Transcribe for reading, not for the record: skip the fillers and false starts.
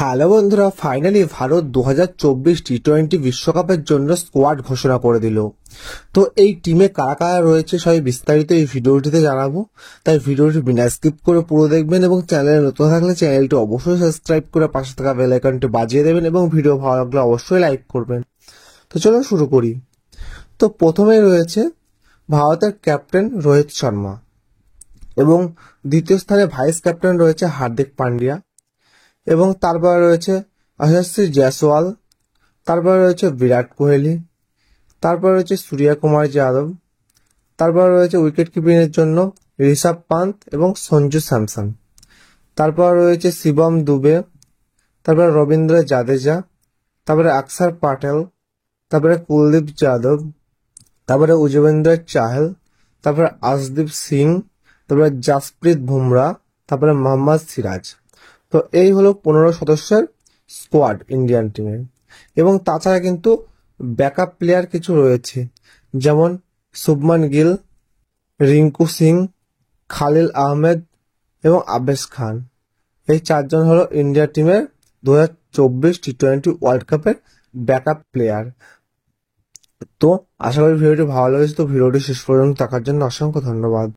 Hello বন্ধুরা, finally Bharat 2024 টি-20 বিশ্বকাপের জন্য স্কোয়াড ঘোষণা করে দিল। তো এই টিমে কারা কারা রয়েছে সবই বিস্তারিত এই ভিডিওটিতে জানাবো। তাই ভিডিওটি বিনা স্কিপ করে পুরো দেখবেন এবং চ্যানেলে নতুন থাকলে চ্যানেলটি অবশ্যই সাবস্ক্রাইব করে পাশে থাকা বেল আইকনটি বাজিয়ে দেবেন এবং ভিডিও ভালো লাগলে অবশ্যই লাইক করবেন। তো চলো শুরু করি। তো প্রথমে রয়েছে ভারতের ক্যাপ্টেন রোহিত শর্মা এবং দ্বিতীয় স্থানে ভাইস ক্যাপ্টেন রয়েছে হার্দিক পান্ডিয়া এবং তারপরে রয়েছে যশস্বী জয়সওয়াল, তারপরে রয়েছে বিরাট কোহলি, তারপরে রয়েছে সূর্য কুমার যাদব, তারপরে রয়েছে উইকেট কিপিংয়ের জন্য ঋষভ পান্ত এবং সঞ্জু স্যামসন, তারপর রয়েছে শিবম দুবে, তারপরে রবীন্দ্র জাদেজা, তারপরে অক্ষর প্যাটেল, তারপরে কুলদীপ যাদব, তারপরে যুজবেন্দ্র চাহল, তারপরে আশদীপ সিং, তারপরে জাসপ্রীত বুমরা, তারপরে মোহাম্মদ সিরাজ। তো এই হলো 15 সদস্যের স্কোয়াড ইন্ডিয়ান টিমের। এবং তাছাড়া কিন্তু ব্যাকআপ প্লেয়ার কিছু রয়েছে, যেমন শুভমান গিল, রিঙ্কু সিং, খালিল আহমেদ এবং আবেশ খান। এই চারজন হলো ইন্ডিয়া টিমের 2024 টি-20 ওয়ার্ল্ড কাপের ব্যাকআপ প্লেয়ার। তো আশা করি ভিডিওটি ভালো লেগেছে। তো ভিডিওটি শেষ পর্যন্ত দেখার জন্য অসংখ্য ধন্যবাদ।